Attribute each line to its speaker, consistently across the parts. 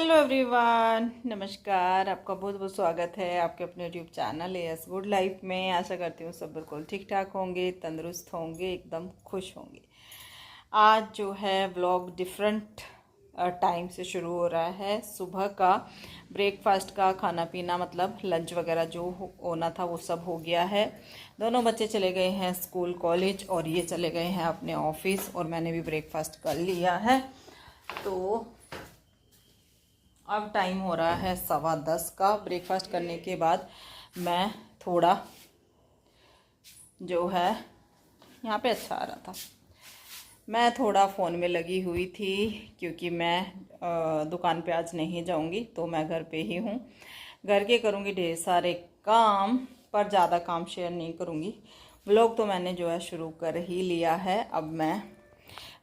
Speaker 1: Hello everyone, नमस्कार। आपका बहुत बहुत स्वागत है आपके अपने YouTube channel S good life में। आशा करती हूँ सब बिल्कुल ठीक ठाक होंगे, तंदुरुस्त होंगे, एकदम खुश होंगे। आज जो है व्लॉग डिफरेंट टाइम से शुरू हो रहा है। सुबह का ब्रेकफास्ट का खाना पीना मतलब लंच वगैरह जो होना था वो सब हो गया है। दोनों बच्चे चले गए हैं स्कूल कॉलेज और ये चले गए हैं अपने ऑफिस, और मैंने भी ब्रेकफास्ट कर लिया है। तो अब टाइम हो रहा है 10:15 का। ब्रेकफास्ट करने के बाद मैं थोड़ा जो है यहाँ पे अच्छा आ रहा था, मैं थोड़ा फ़ोन में लगी हुई थी क्योंकि मैं दुकान पे आज नहीं जाऊँगी, तो मैं घर पे ही हूँ। घर के करूँगी ढेर सारे काम, पर ज़्यादा काम शेयर नहीं करूँगी। व्लॉग तो मैंने जो है शुरू कर ही लिया है। अब मैं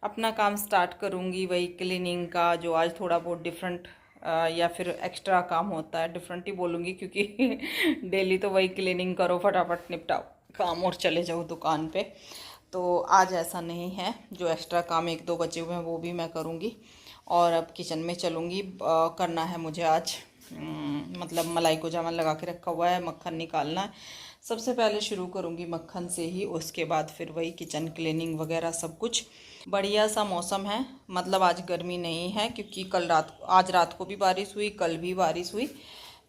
Speaker 1: अपना काम स्टार्ट करूँगी, वही क्लीनिंग का, जो आज थोड़ा बहुत डिफरेंट या फिर एक्स्ट्रा काम होता है। डिफरेंट ही बोलूँगी क्योंकि डेली तो वही क्लीनिंग करो, फटाफट निपटाओ काम और चले जाओ दुकान पे। तो आज ऐसा नहीं है, जो एक्स्ट्रा काम एक दो बचे हुए हैं वो भी मैं करूँगी। और अब किचन में चलूँगी। करना है मुझे आज मतलब मलाई को जामन लगा के रखा हुआ है, मक्खन निकालना है। सबसे पहले शुरू करूँगी मक्खन से ही, उसके बाद फिर वही किचन क्लीनिंग वगैरह सब कुछ। बढ़िया सा मौसम है, मतलब आज गर्मी नहीं है क्योंकि आज रात को भी बारिश हुई, कल भी बारिश हुई।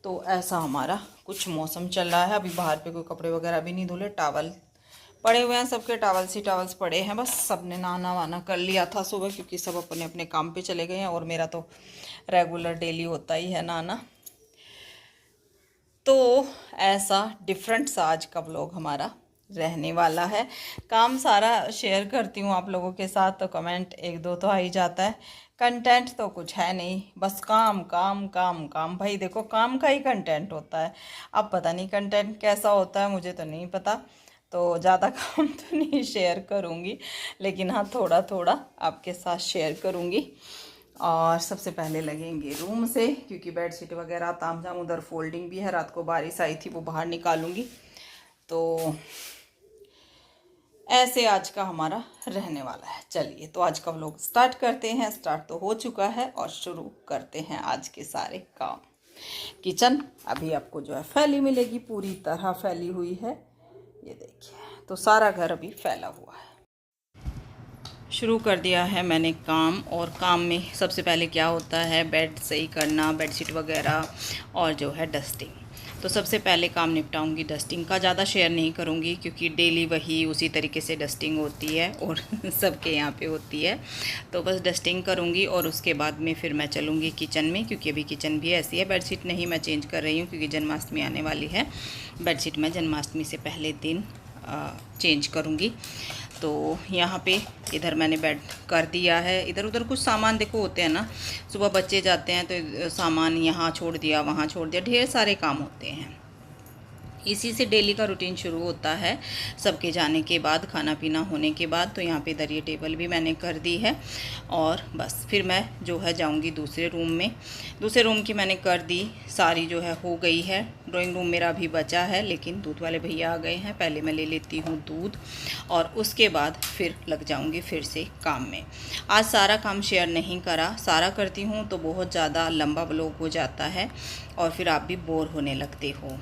Speaker 1: तो ऐसा हमारा कुछ मौसम चल रहा है। अभी बाहर पे कोई कपड़े वगैरह भी नहीं धुले, टावल पड़े हुए हैं, सबके टावल्स पड़े हैं। बस सबने नहाना वाना कर लिया था सुबह, क्योंकि सब अपने अपने काम पे चले गए हैं, और मेरा तो रेगुलर डेली होता ही है नहाना। तो ऐसा डिफरेंट सा आज का व्लॉग हमारा रहने वाला है। काम सारा शेयर करती हूँ आप लोगों के साथ, तो कमेंट एक दो तो आ ही जाता है। कंटेंट तो कुछ है नहीं, बस काम काम काम काम। भाई देखो, काम का ही कंटेंट होता है। अब पता नहीं कंटेंट कैसा होता है, मुझे तो नहीं पता। तो ज़्यादा काम तो नहीं शेयर करूँगी, लेकिन हाँ थोड़ा थोड़ा आपके साथ शेयर करूँगी। और सबसे पहले लगेंगे रूम से, क्योंकि बेडशीट वगैरह तामझाम, उधर फोल्डिंग भी है, रात को बारिश आई थी वो बाहर निकालूंगी। तो ऐसे आज का हमारा रहने वाला है। चलिए, तो आज का व्लॉग स्टार्ट करते हैं। स्टार्ट तो हो चुका है और शुरू करते हैं आज के सारे काम। किचन अभी आपको जो है फैली मिलेगी, पूरी तरह फैली हुई है। ये देखिए, तो सारा घर अभी फैला हुआ है। शुरू कर दिया है मैंने काम, और काम में सबसे पहले क्या होता है, बेड सही करना, बेडशीट वगैरह, और जो है डस्टिंग। तो सबसे पहले काम निपटाऊंगी डस्टिंग का। ज़्यादा शेयर नहीं करूंगी क्योंकि डेली वही उसी तरीके से डस्टिंग होती है और सबके यहाँ पे होती है। तो बस डस्टिंग करूंगी और उसके बाद में फिर मैं चलूँगी किचन में, क्योंकि अभी किचन भी ऐसी है। बेडशीट नहीं मैं चेंज कर रही हूँ क्योंकि जन्माष्टमी आने वाली है। बेडशीट मैं जन्माष्टमी से पहले दिन चेंज करूँगी। तो यहाँ पे इधर मैंने बेड कर दिया है। इधर उधर कुछ सामान देखो होते हैं ना, सुबह बच्चे जाते हैं तो सामान यहाँ छोड़ दिया, वहाँ छोड़ दिया, ढेर सारे काम होते हैं। इसी से डेली का रूटीन शुरू होता है, सबके जाने के बाद, खाना पीना होने के बाद। तो यहाँ पे इधर ये टेबल भी मैंने कर दी है, और बस फिर मैं जो है जाऊँगी दूसरे रूम में। दूसरे रूम की मैंने कर दी सारी, जो है हो गई है। ड्राइंग रूम मेरा अभी बचा है, लेकिन दूध वाले भैया आ गए हैं। पहले मैं ले लेती हूँ दूध, और उसके बाद फिर लग जाऊँगी फिर से काम में। आज सारा काम शेयर नहीं करा, सारा करती हूँ तो बहुत ज़्यादा लंबा व्लॉग हो जाता है, और फिर आप भी बोर होने लगते हो।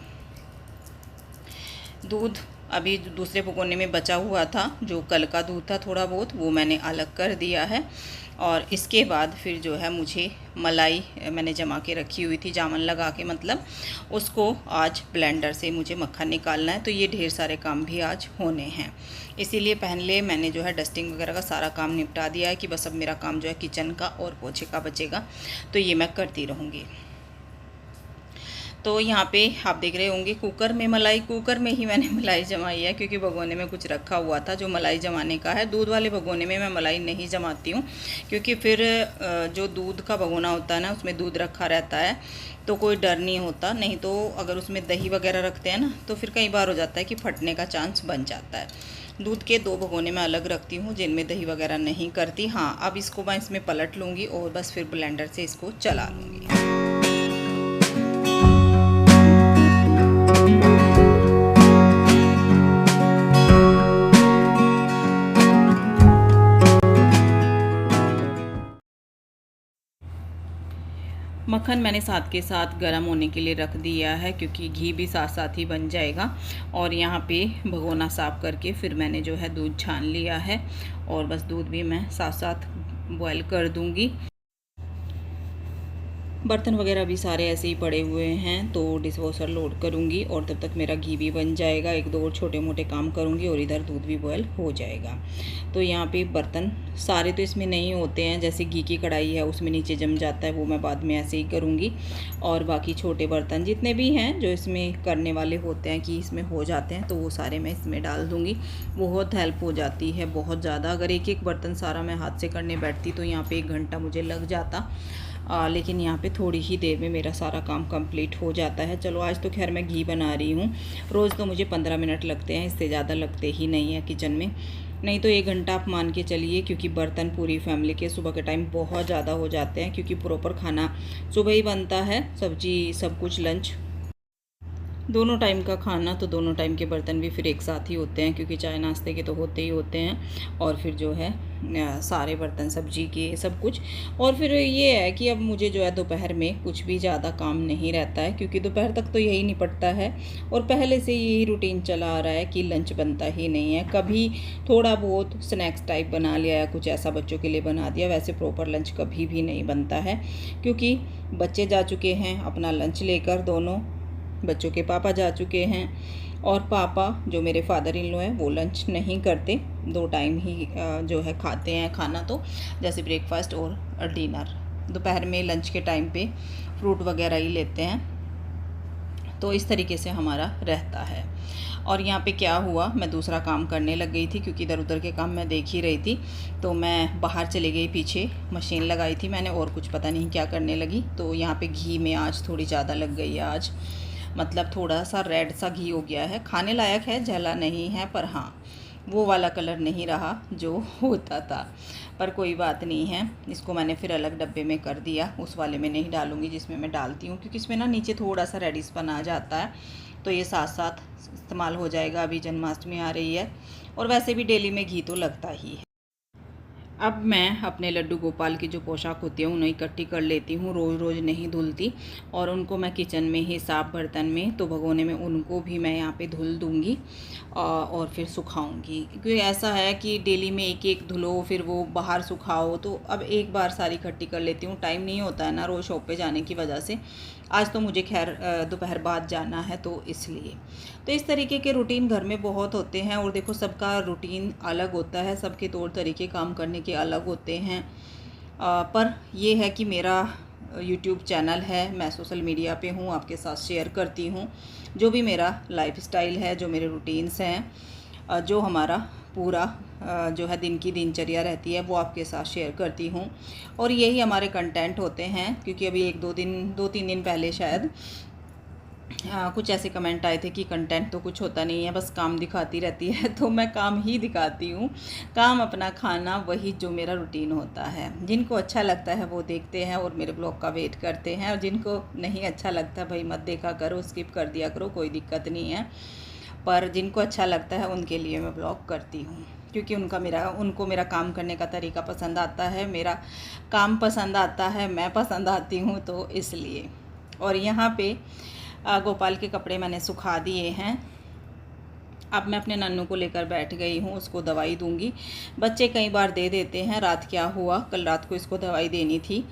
Speaker 1: दूध अभी दूसरे भगोने में बचा हुआ था, जो कल का दूध था थोड़ा बहुत, वो मैंने अलग कर दिया है। और इसके बाद फिर जो है मुझे मलाई मैंने जमा के रखी हुई थी, जामन लगा के, मतलब उसको आज ब्लेंडर से मुझे मक्खन निकालना है। तो ये ढेर सारे काम भी आज होने हैं, इसीलिए पहले मैंने जो है डस्टिंग वगैरह का सारा काम निपटा दिया है कि बस अब मेरा काम जो है किचन का और पोछे का बचेगा। तो ये मैं करती रहूँगी। तो यहाँ पे आप देख रहे होंगे कुकर में मलाई, कुकर में ही मैंने मलाई जमाई है, क्योंकि भगोने में कुछ रखा हुआ था जो मलाई जमाने का है। दूध वाले भगोने में मैं मलाई नहीं जमाती हूँ, क्योंकि फिर जो दूध का भगोना होता है ना, उसमें दूध रखा रहता है तो कोई डर नहीं होता। नहीं तो अगर उसमें दही वगैरह रखते हैं ना, तो फिर कई बार हो जाता है कि फटने का चांस बन जाता है। दूध के 2 भगोने मैं अलग रखती हूँ जिनमें दही वगैरह नहीं करती। हाँ, अब इसको मैं इसमें पलट लूँगी और बस फिर ब्लेंडर से इसको चला लूँगी। मक्खन मैंने साथ के साथ गर्म होने के लिए रख दिया है, क्योंकि घी भी साथ साथ ही बन जाएगा। और यहाँ पे भगोना साफ़ करके फिर मैंने जो है दूध छान लिया है, और बस दूध भी मैं साथ साथ बॉयल कर दूँगी। बर्तन वगैरह भी सारे ऐसे ही पड़े हुए हैं, तो डिशवॉशर लोड करूँगी और तब तक मेरा घी भी बन जाएगा। एक दो और छोटे मोटे काम करूँगी और इधर दूध भी बॉयल हो जाएगा। तो यहाँ पे बर्तन सारे तो इसमें नहीं होते हैं, जैसे घी की कढ़ाई है उसमें नीचे जम जाता है, वो मैं बाद में ऐसे ही करूँगी। और बाकी छोटे बर्तन जितने भी हैं जो इसमें करने वाले होते हैं कि इसमें हो जाते हैं, तो वो सारे मैं इसमें डाल दूँगी। बहुत हेल्प हो जाती है, बहुत ज़्यादा। अगर एक एक बर्तन सारा मैं हाथ से करने बैठती तो यहाँ पर 1 घंटा मुझे लग जाता, लेकिन यहाँ पे थोड़ी ही देर में मेरा सारा काम कंप्लीट हो जाता है। चलो आज तो खैर मैं घी बना रही हूँ, रोज़ तो मुझे 15 मिनट लगते हैं, इससे ज़्यादा लगते ही नहीं है किचन में, नहीं तो 1 घंटा आप मान के चलिए, क्योंकि बर्तन पूरी फैमिली के सुबह के टाइम बहुत ज़्यादा हो जाते हैं, क्योंकि प्रॉपर खाना सुबह ही बनता है, सब्जी सब कुछ, लंच दोनों टाइम का खाना, तो दोनों टाइम के बर्तन भी फिर एक साथ ही होते हैं, क्योंकि चाय नाश्ते के तो होते ही होते हैं, और फिर जो है सारे बर्तन सब्जी के सब कुछ। और फिर ये है कि अब मुझे जो है दोपहर में कुछ भी ज़्यादा काम नहीं रहता है, क्योंकि दोपहर तक तो यही निपटता है, और पहले से यही रूटीन चला आ रहा है कि लंच बनता ही नहीं है। कभी थोड़ा बहुत स्नैक्स टाइप बना लिया या कुछ ऐसा बच्चों के लिए बना दिया, वैसे प्रॉपर लंच कभी भी नहीं बनता है, क्योंकि बच्चे जा चुके हैं अपना लंच लेकर, दोनों बच्चों के पापा जा चुके हैं, और पापा जो मेरे फादर इन लॉ हैं वो लंच नहीं करते, 2 टाइम ही जो है खाते हैं खाना, तो जैसे ब्रेकफास्ट और डिनर। दोपहर में लंच के टाइम पे फ्रूट वगैरह ही लेते हैं, तो इस तरीके से हमारा रहता है। और यहाँ पे क्या हुआ, मैं दूसरा काम करने लग गई थी, क्योंकि इधर उधर के काम मैं देख ही रही थी, तो मैं बाहर चली गई, पीछे मशीन लगाई थी मैंने, और कुछ पता नहीं क्या करने लगी। तो यहाँ पे घी में आँच थोड़ी ज़्यादा लग गई है आज, मतलब थोड़ा सा रेड सा घी हो गया है, खाने लायक है, जला नहीं है, पर हाँ वो वाला कलर नहीं रहा जो होता था, पर कोई बात नहीं है। इसको मैंने फिर अलग डब्बे में कर दिया, उस वाले में नहीं डालूंगी जिसमें मैं डालती हूँ, क्योंकि इसमें ना नीचे थोड़ा सा रेडिशपन आ जाता है, तो ये साथ साथ इस्तेमाल हो जाएगा। अभी जन्माष्टमी आ रही है, और वैसे भी डेली में घी तो लगता ही है। अब मैं अपने लड्डू गोपाल की जो पोशाक होती है उन्हें इकट्ठी कर लेती हूँ, रोज़ रोज़ नहीं धुलती, और उनको मैं किचन में ही साफ़ बर्तन में, तो भगोने में उनको भी मैं यहाँ पे धुल दूँगी और फिर सुखाऊंगी, क्योंकि ऐसा है कि डेली में एक एक धुलो फिर वो बाहर सुखाओ, तो अब एक बार सारी इकट्ठी कर लेती हूँ। टाइम नहीं होता है ना रोज़ शॉप पे जाने की वजह से, आज तो मुझे खैर दोपहर बाद जाना है, तो इसलिए तो इस तरीके के रूटीन घर में बहुत होते हैं। और देखो सबका रूटीन अलग होता है, सबके तौर तरीके काम करने के अलग होते हैं, पर ये है कि मेरा यूट्यूब चैनल है, मैं सोशल मीडिया पे हूँ, आपके साथ शेयर करती हूँ जो भी मेरा लाइफस्टाइल है, जो मेरे रूटीन्स हैं, जो हमारा पूरा जो है दिन की दिनचर्या रहती है, वो आपके साथ शेयर करती हूँ। और यही हमारे कंटेंट होते हैं, क्योंकि अभी 2-3 दिन पहले शायद कुछ ऐसे कमेंट आए थे कि कंटेंट तो कुछ होता नहीं है, बस काम दिखाती रहती है, तो मैं काम ही दिखाती हूँ, काम अपना खाना, वही जो मेरा रूटीन होता है। जिनको अच्छा लगता है वो देखते हैं और मेरे ब्लॉग का वेट करते हैं, और जिनको नहीं अच्छा लगता भाई मत देखा करो, स्किप कर दिया करो, कोई दिक्कत नहीं है, पर जिनको अच्छा लगता है उनके लिए मैं ब्लॉग करती हूँ, क्योंकि उनको मेरा काम करने का तरीका पसंद आता है, मेरा काम पसंद आता है, मैं पसंद आती हूँ, तो इसलिए। और यहाँ पे गोपाल के कपड़े मैंने सुखा दिए हैं। अब मैं अपने नन्नू को लेकर बैठ गई हूँ, उसको दवाई दूंगी। बच्चे कई बार दे देते हैं, रात क्या हुआ, कल रात को इसको दवाई देनी थी,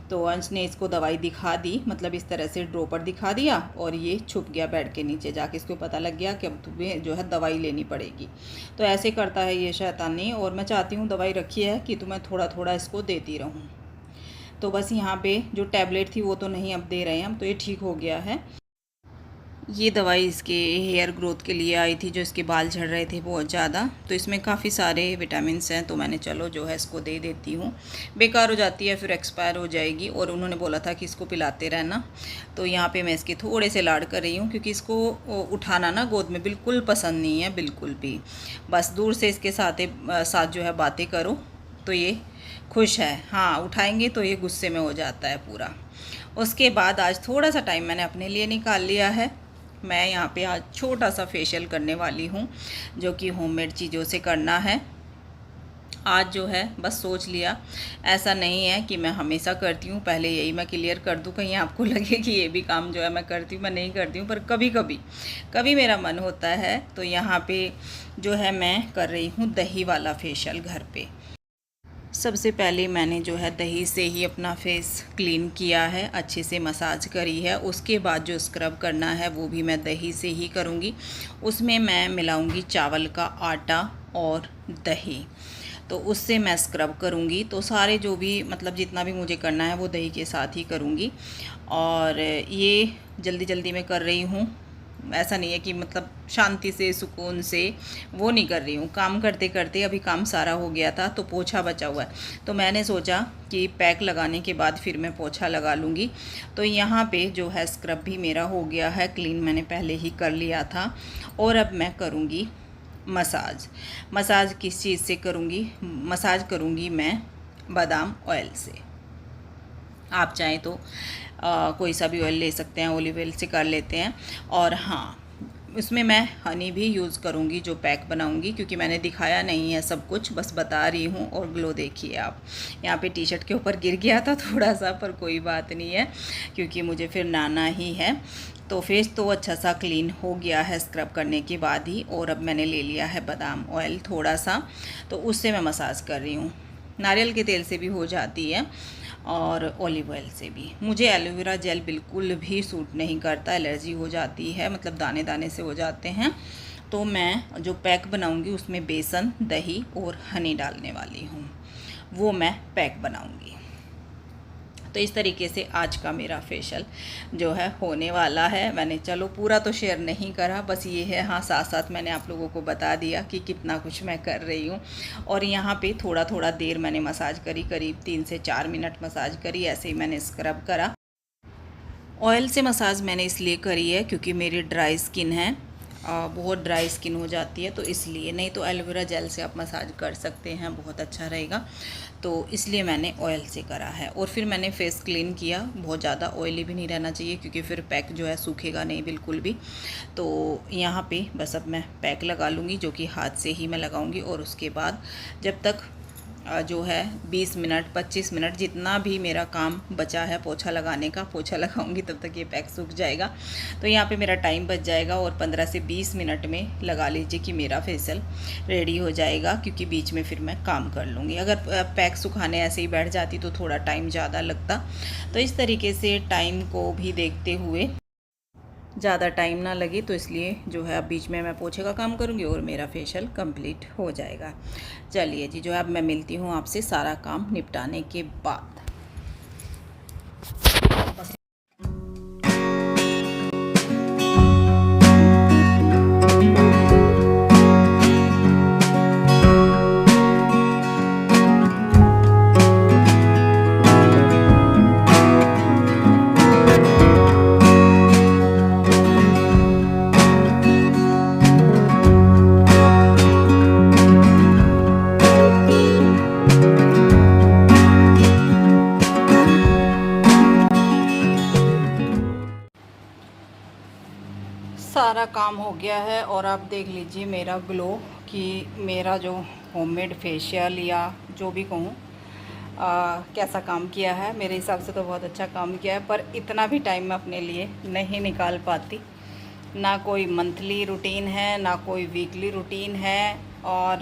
Speaker 1: तो अंश ने इसको दवाई दिखा दी, मतलब इस तरह से ड्रॉपर दिखा दिया, और ये छुप गया बेड के नीचे जाके, इसको पता लग गया कि अब तुम्हें जो है दवाई लेनी पड़ेगी। तो ऐसे करता है ये शैतानी, और मैं चाहती हूँ दवाई रखी है कि तुम्हें थोड़ा थोड़ा इसको देती रहूँ। तो बस यहाँ पे जो टैबलेट थी वो तो नहीं अब दे रहे हैं हम, तो ये ठीक हो गया है। ये दवाई इसके हेयर ग्रोथ के लिए आई थी, जो इसके बाल झड़ रहे थे बहुत ज़्यादा, तो इसमें काफ़ी सारे विटामिन्स हैं, तो मैंने चलो जो है इसको दे देती हूँ। बेकार हो जाती है फिर एक्सपायर हो जाएगी, और उन्होंने बोला था कि इसको पिलाते रहना, तो यहाँ पे मैं इसके थोड़े से लाड कर रही हूँ, क्योंकि इसको उठाना ना गोद में बिल्कुल पसंद नहीं है, बिल्कुल भी। बस दूर से इसके साथ जो है बातें करो तो ये खुश है, हाँ उठाएंगे तो ये गुस्से में हो जाता है पूरा। उसके बाद आज थोड़ा सा टाइम मैंने अपने लिए निकाल लिया है। मैं यहाँ पे आज छोटा सा फेशियल करने वाली हूँ, जो कि होममेड चीज़ों से करना है, आज जो है बस सोच लिया, ऐसा नहीं है कि मैं हमेशा करती हूँ, पहले यही मैं क्लियर कर दूँ, कहीं आपको लगे कि ये भी काम जो है मैं करती हूँ, मैं नहीं करती हूँ, पर कभी कभी मेरा मन होता है। तो यहाँ पे जो है मैं कर रही हूँ दही वाला फेशियल घर पे। सबसे पहले मैंने जो है दही से ही अपना फेस क्लीन किया है, अच्छे से मसाज करी है। उसके बाद जो स्क्रब करना है वो भी मैं दही से ही करूँगी। उसमें मैं मिलाऊँगी चावल का आटा और दही, तो उससे मैं स्क्रब करूँगी। तो सारे जो भी मतलब जितना भी मुझे करना है वो दही के साथ ही करूँगी। और ये जल्दी जल्दी में कर रही हूँ, ऐसा नहीं है कि मतलब शांति से सुकून से वो नहीं कर रही हूँ। काम करते करते अभी काम सारा हो गया था तो पोछा बचा हुआ है, तो मैंने सोचा कि पैक लगाने के बाद फिर मैं पोछा लगा लूँगी। तो यहाँ पे जो है स्क्रब भी मेरा हो गया है क्लीन, मैंने पहले ही कर लिया था। और अब मैं करूँगी मसाज। मसाज किस चीज़ से करूँगी? मसाज करूँगी मैं बादाम ऑयल से। आप चाहें तो कोई सा भी ऑयल ले सकते हैं, ऑलिव ऑयल से कर लेते हैं। और हाँ, उसमें मैं हनी भी यूज़ करूँगी जो पैक बनाऊँगी, क्योंकि मैंने दिखाया नहीं है सब कुछ, बस बता रही हूँ। और ग्लो देखिए आप, यहाँ पे टी शर्ट के ऊपर गिर गया था थोड़ा सा, पर कोई बात नहीं है क्योंकि मुझे फिर नहाना ही है। तो फेस तो अच्छा सा क्लीन हो गया है स्क्रब करने के बाद ही। और अब मैंने ले लिया है बादाम ऑयल थोड़ा सा, तो उससे मैं मसाज कर रही हूँ। नारियल के तेल से भी हो जाती है और ऑलिव ऑयल से भी। मुझे एलोवेरा जेल बिल्कुल भी सूट नहीं करता, एलर्जी हो जाती है, मतलब दाने दाने से हो जाते हैं। तो मैं जो पैक बनाऊंगी उसमें बेसन, दही और हनी डालने वाली हूँ, वो मैं पैक बनाऊंगी। तो इस तरीके से आज का मेरा फेशियल जो है होने वाला है। मैंने चलो पूरा तो शेयर नहीं करा, बस ये है हाँ, साथ साथ मैंने आप लोगों को बता दिया कि कितना कुछ मैं कर रही हूँ। और यहाँ पे थोड़ा थोड़ा देर मैंने मसाज करी, करीब 3 से 4 मिनट मसाज करी। ऐसे ही मैंने स्क्रब करा। ऑयल से मसाज मैंने इसलिए करी है क्योंकि मेरी ड्राई स्किन है, बहुत ड्राई स्किन हो जाती है, तो इसलिए। नहीं तो एलोवेरा जेल से आप मसाज कर सकते हैं, बहुत अच्छा रहेगा। तो इसलिए मैंने ऑयल से करा है। और फिर मैंने फेस क्लीन किया, बहुत ज़्यादा ऑयली भी नहीं रहना चाहिए क्योंकि फिर पैक जो है सूखेगा नहीं बिल्कुल भी। तो यहाँ पे बस अब मैं पैक लगा लूँगी, जो कि हाथ से ही मैं लगाऊँगी। और उसके बाद जब तक जो है 20 मिनट 25 मिनट जितना भी मेरा काम बचा है पोछा लगाने का, पोछा लगाऊंगी तब तक ये पैक सूख जाएगा। तो यहाँ पे मेरा टाइम बच जाएगा और 15 से 20 मिनट में लगा लीजिए कि मेरा फेशियल रेडी हो जाएगा, क्योंकि बीच में फिर मैं काम कर लूँगी। अगर पैक सुखाने ऐसे ही बैठ जाती तो थोड़ा टाइम ज़्यादा लगता। तो इस तरीके से टाइम को भी देखते हुए, ज़्यादा टाइम ना लगे, तो इसलिए जो है अब बीच में मैं पोछे का काम करूँगी और मेरा फेशियल कंप्लीट हो जाएगा। चलिए जी, जो है अब मैं मिलती हूँ आपसे सारा काम निपटाने के बाद। सारा काम हो गया है और आप देख लीजिए मेरा ग्लो, कि मेरा जो होममेड फेशियल या जो भी कहूँ कैसा काम किया है। मेरे हिसाब से तो बहुत अच्छा काम किया है, पर इतना भी टाइम मैं अपने लिए नहीं निकाल पाती। ना कोई मंथली रूटीन है, ना कोई वीकली रूटीन है। और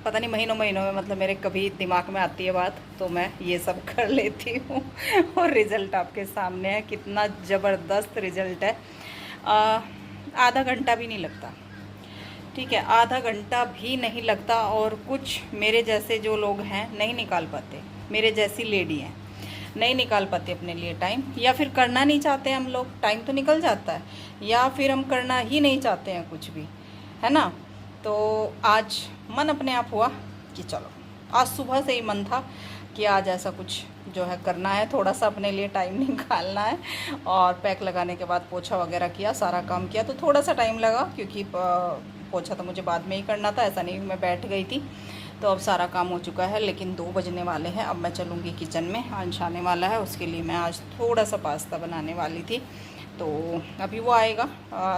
Speaker 1: पता नहीं महीनों महीनों में मतलब मेरे कभी दिमाग में आती है बात तो मैं ये सब कर लेती हूँ। और रिज़ल्ट आपके सामने है, कितना ज़बरदस्त रिज़ल्ट है। आधा घंटा भी नहीं लगता, ठीक है, आधा घंटा भी नहीं लगता। और कुछ मेरे जैसे जो लोग हैं नहीं निकाल पाते, मेरे जैसी लेडी हैं नहीं निकाल पाते अपने लिए टाइम, या फिर करना नहीं चाहते हम लोग। टाइम तो निकल जाता है, या फिर हम करना ही नहीं चाहते हैं कुछ भी, है ना। तो आज मन अपने आप हुआ कि चलो, आज सुबह से ही मन था कि आज ऐसा कुछ जो है करना है, थोड़ा सा अपने लिए टाइम निकालना है। और पैक लगाने के बाद पोछा वगैरह किया, सारा काम किया, तो थोड़ा सा टाइम लगा क्योंकि पोछा तो मुझे बाद में ही करना था, ऐसा नहीं मैं बैठ गई थी। तो अब सारा काम हो चुका है, लेकिन 2 बजने वाले हैं। अब मैं चलूँगी किचन में, अंश आने वाला है, उसके लिए मैं आज थोड़ा सा पास्ता बनाने वाली थी। तो अभी वो आएगा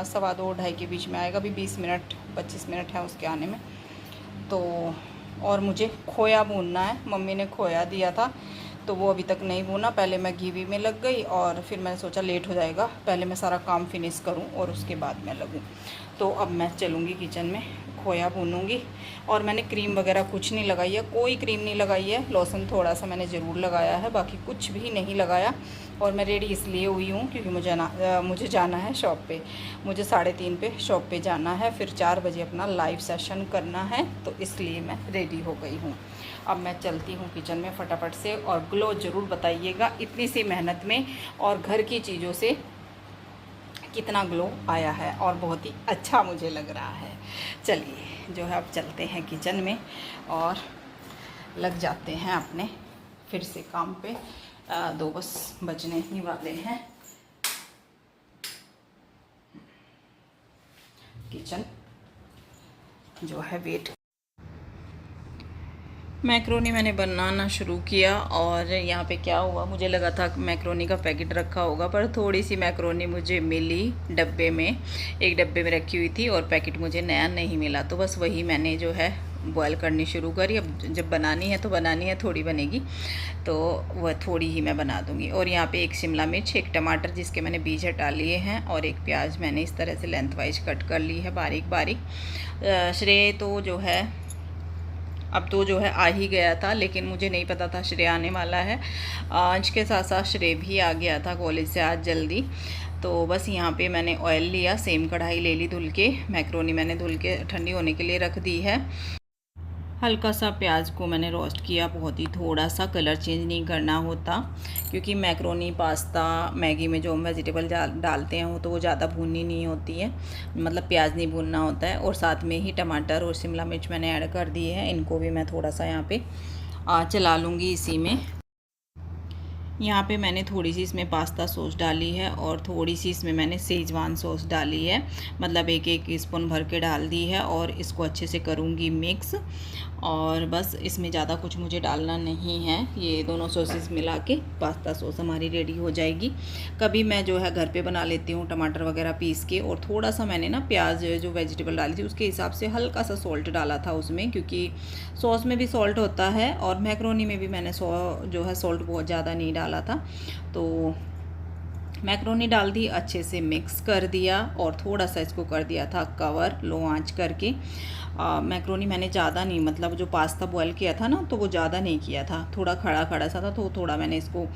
Speaker 1: 2:15 के बीच में आएगा, अभी 20 मिनट 25 मिनट है उसके आने में। तो और मुझे खोया भूनना है। मम्मी ने खोया दिया था तो वो अभी तक नहीं भूना। पहले मैं घी में लग गई और फिर मैंने सोचा लेट हो जाएगा, पहले मैं सारा काम फिनिश करूं और उसके बाद मैं लगूं। तो अब मैं चलूँगी किचन में, खोया भूनूंगी। और मैंने क्रीम वगैरह कुछ नहीं लगाई है, कोई क्रीम नहीं लगाई है। लोशन थोड़ा सा मैंने ज़रूर लगाया है, बाकी कुछ भी नहीं लगाया। और मैं रेडी इसलिए हुई हूँ क्योंकि मुझे जाना है शॉप पे। मुझे 3:30 पे शॉप पे जाना है, फिर 4 बजे अपना लाइव सेशन करना है, तो इसलिए मैं रेडी हो गई हूँ। अब मैं चलती हूँ किचन में फटाफट से। और ग्लो ज़रूर बताइएगा इतनी सी मेहनत में और घर की चीज़ों से कितना ग्लो आया है, और बहुत ही अच्छा मुझे लग रहा है। चलिए जो है अब चलते हैं किचन में और लग जाते हैं अपने फिर से काम पे। 2 बस बजने ही वाले हैं। किचन जो है वेट। मैक्रोनी मैंने बनाना शुरू किया और यहाँ पे क्या हुआ, मुझे लगा था मैक्रोनी का पैकेट रखा होगा, पर थोड़ी सी मैक्रोनी मुझे मिली डब्बे में, एक डब्बे में रखी हुई थी और पैकेट मुझे नया नहीं मिला। तो बस वही मैंने जो है बॉयल करनी शुरू करी। अब जब बनानी है तो बनानी है, थोड़ी बनेगी तो वह थोड़ी ही मैं बना दूँगी। और यहाँ पे एक शिमला मिर्च, एक टमाटर जिसके मैंने बीज हटा लिए हैं, और एक प्याज मैंने इस तरह से लेंथ वाइज कट कर ली है बारीक बारीक। श्रेय तो जो है अब तो जो है आ ही गया था, लेकिन मुझे नहीं पता था श्रेय आने वाला है। आज के साथ साथ श्रेय भी आ गया था कॉलेज से आज जल्दी। तो बस यहाँ पे मैंने ऑयल लिया, सेम कढ़ाई ले ली धुल के। मैक्रोनी मैंने धुल के ठंडी होने के लिए रख दी है। हल्का सा प्याज को मैंने रोस्ट किया, बहुत ही थोड़ा सा, कलर चेंज नहीं करना होता, क्योंकि मैक्रोनी पास्ता मैगी में जो हम वेजिटेबल डालते हैं वो तो वो ज़्यादा भूननी नहीं होती है, मतलब प्याज नहीं भूनना होता है। और साथ में ही टमाटर और शिमला मिर्च मैंने ऐड कर दिए हैं, इनको भी मैं थोड़ा सा यहाँ पे चला लूँगी इसी में। यहाँ पे मैंने थोड़ी सी इसमें पास्ता सॉस डाली है और थोड़ी सी इसमें मैंने शेजवान सॉस डाली है, मतलब एक स्पून भर के डाल दी है। और इसको अच्छे से करूँगी मिक्स, और बस इसमें ज़्यादा कुछ मुझे डालना नहीं है। ये दोनों सॉसेस मिला के पास्ता सॉस हमारी रेडी हो जाएगी। कभी मैं जो है घर पे बना लेती हूँ टमाटर वगैरह पीस के, और थोड़ा सा मैंने ना प्याज जो वेजिटेबल डाली थी उसके हिसाब से हल्का सा सॉल्ट डाला था उसमें, क्योंकि सॉस में भी सॉल्ट होता है और मैक्रोनी में भी मैंने जो है सॉल्ट बहुत ज़्यादा नहीं डाला था। तो मैक्रोनी डाल दी, अच्छे से मिक्स कर दिया और थोड़ा सा इसको कर दिया था कवर लो आंच करके। मैक्रोनी मैंने ज़्यादा नहीं, मतलब जो पास्ता बॉयल किया था ना तो वो ज़्यादा नहीं किया था, थोड़ा खड़ा खड़ा सा था, तो थोड़ा मैंने इसको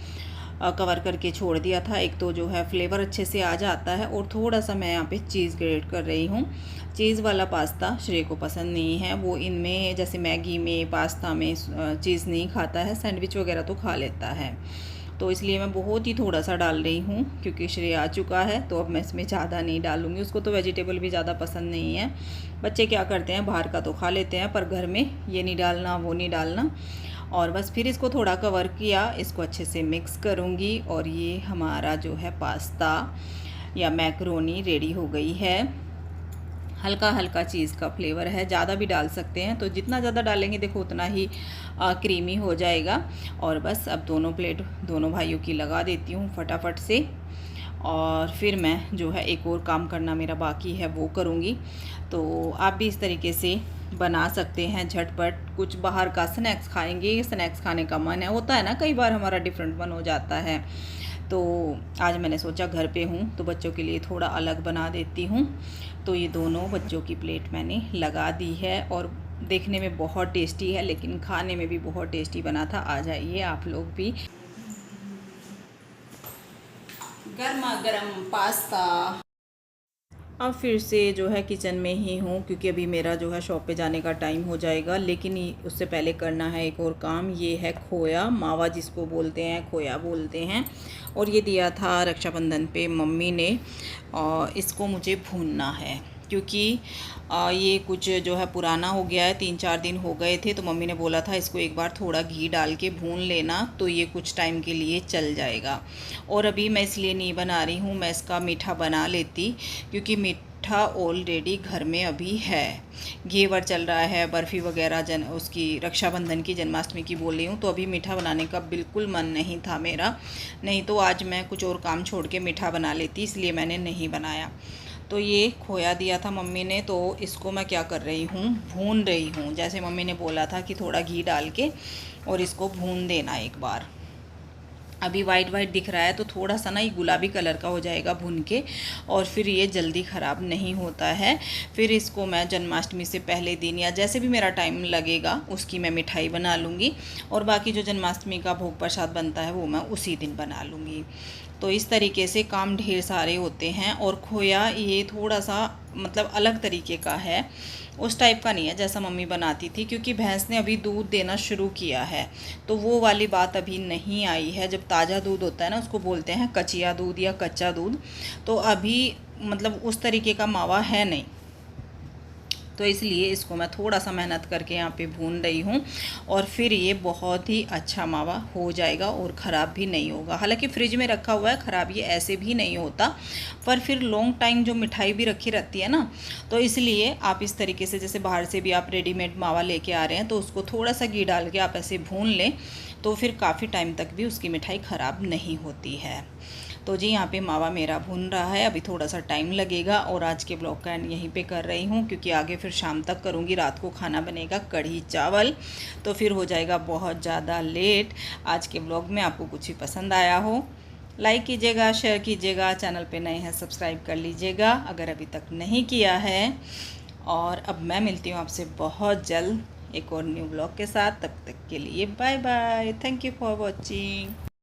Speaker 1: कवर करके छोड़ दिया था। एक तो जो है फ्लेवर अच्छे से आ जाता है, और थोड़ा सा मैं यहाँ पे चीज़ ग्रेट कर रही हूँ। चीज़ वाला पास्ता श्रेय को पसंद नहीं है, वो इनमें जैसे मैगी में पास्ता में चीज़ नहीं खाता है, सैंडविच वगैरह तो खा लेता है, तो इसलिए मैं बहुत ही थोड़ा सा डाल रही हूँ, क्योंकि श्रेय आ चुका है तो अब मैं इसमें ज़्यादा नहीं डालूँगी। उसको तो वेजिटेबल भी ज़्यादा पसंद नहीं है। बच्चे क्या करते हैं, बाहर का तो खा लेते हैं, पर घर में ये नहीं डालना वो नहीं डालना। और बस फिर इसको थोड़ा कवर किया, इसको अच्छे से मिक्स करूँगी, और ये हमारा जो है पास्ता या मैक्रोनी रेडी हो गई है। हल्का हल्का चीज़ का फ्लेवर है, ज़्यादा भी डाल सकते हैं, तो जितना ज़्यादा डालेंगे देखो उतना ही क्रीमी हो जाएगा। और बस अब दोनों प्लेट दोनों भाइयों की लगा देती हूँ फटाफट से, और फिर मैं जो है एक और काम करना मेरा बाकी है वो करूँगी। तो आप भी इस तरीके से बना सकते हैं झटपट। कुछ बाहर का स्नैक्स खाएंगे, स्नैक्स खाने का मन है, होता है ना कई बार हमारा डिफरेंट मन हो जाता है, तो आज मैंने सोचा घर पे हूँ तो बच्चों के लिए थोड़ा अलग बना देती हूँ। तो ये दोनों बच्चों की प्लेट मैंने लगा दी है, और देखने में बहुत टेस्टी है लेकिन खाने में भी बहुत टेस्टी बना था। आ जाइए आप लोग भी। गर्मा गर्म पास्ता। अब फिर से जो है किचन में ही हूँ, क्योंकि अभी मेरा जो है शॉप पे जाने का टाइम हो जाएगा, लेकिन उससे पहले करना है एक और काम। ये है खोया, मावा जिसको बोलते हैं, खोया बोलते हैं, और ये दिया था रक्षाबंधन पे मम्मी ने, और इसको मुझे भूनना है, क्योंकि ये कुछ जो है पुराना हो गया है, 3-4 दिन हो गए थे, तो मम्मी ने बोला था इसको एक बार थोड़ा घी डाल के भून लेना तो ये कुछ टाइम के लिए चल जाएगा। और अभी मैं इसलिए नहीं बना रही हूँ, मैं इसका मीठा बना लेती, क्योंकि मीठा ऑलरेडी घर में अभी है, घेवर चल रहा है, बर्फ़ी वगैरह उसकी रक्षाबंधन की, जन्माष्टमी की बोल रही हूँ, तो अभी मीठा बनाने का बिल्कुल मन नहीं था मेरा, नहीं तो आज मैं कुछ और काम छोड़ के मीठा बना लेती, इसलिए मैंने नहीं बनाया। तो ये खोया दिया था मम्मी ने, तो इसको मैं क्या कर रही हूँ, भून रही हूँ। जैसे मम्मी ने बोला था कि थोड़ा घी डाल के और इसको भून देना एक बार। अभी वाइट वाइट दिख रहा है तो थोड़ा सा ना ये गुलाबी कलर का हो जाएगा भून के, और फिर ये जल्दी ख़राब नहीं होता है। फिर इसको मैं जन्माष्टमी से पहले दिन या जैसे भी मेरा टाइम लगेगा उसकी मैं मिठाई बना लूँगी, और बाकी जो जन्माष्टमी का भोग प्रसाद बनता है वो मैं उसी दिन बना लूँगी। तो इस तरीके से काम ढेर सारे होते हैं। और खोया ये थोड़ा सा मतलब अलग तरीके का है, उस टाइप का नहीं है जैसा मम्मी बनाती थी, क्योंकि भैंस ने अभी दूध देना शुरू किया है, तो वो वाली बात अभी नहीं आई है। जब ताज़ा दूध होता है ना उसको बोलते हैं कचिया दूध या कच्चा दूध, तो अभी मतलब उस तरीके का मावा है नहीं, तो इसलिए इसको मैं थोड़ा सा मेहनत करके यहाँ पे भून रही हूँ, और फिर ये बहुत ही अच्छा मावा हो जाएगा और ख़राब भी नहीं होगा। हालांकि फ्रिज में रखा हुआ है, ख़राब ये ऐसे भी नहीं होता, पर फिर लॉन्ग टाइम जो मिठाई भी रखी रहती है ना, तो इसलिए आप इस तरीके से, जैसे बाहर से भी आप रेडीमेड मावा लेके आ रहे हैं तो उसको थोड़ा सा घी डाल के आप ऐसे भून लें, तो फिर काफ़ी टाइम तक भी उसकी मिठाई ख़राब नहीं होती है। तो जी यहाँ पे मावा मेरा भून रहा है, अभी थोड़ा सा टाइम लगेगा। और आज के ब्लॉग का एंड यहीं पे कर रही हूँ, क्योंकि आगे फिर शाम तक करूँगी। रात को खाना बनेगा कढ़ी चावल, तो फिर हो जाएगा बहुत ज़्यादा लेट। आज के ब्लॉग में आपको कुछ भी पसंद आया हो, लाइक कीजिएगा, शेयर कीजिएगा, चैनल पे नए हैं सब्सक्राइब कर लीजिएगा अगर अभी तक नहीं किया है। और अब मैं मिलती हूँ आपसे बहुत जल्द एक और न्यू ब्लॉग के साथ। तब तक के लिए bye bye, thank you for watching.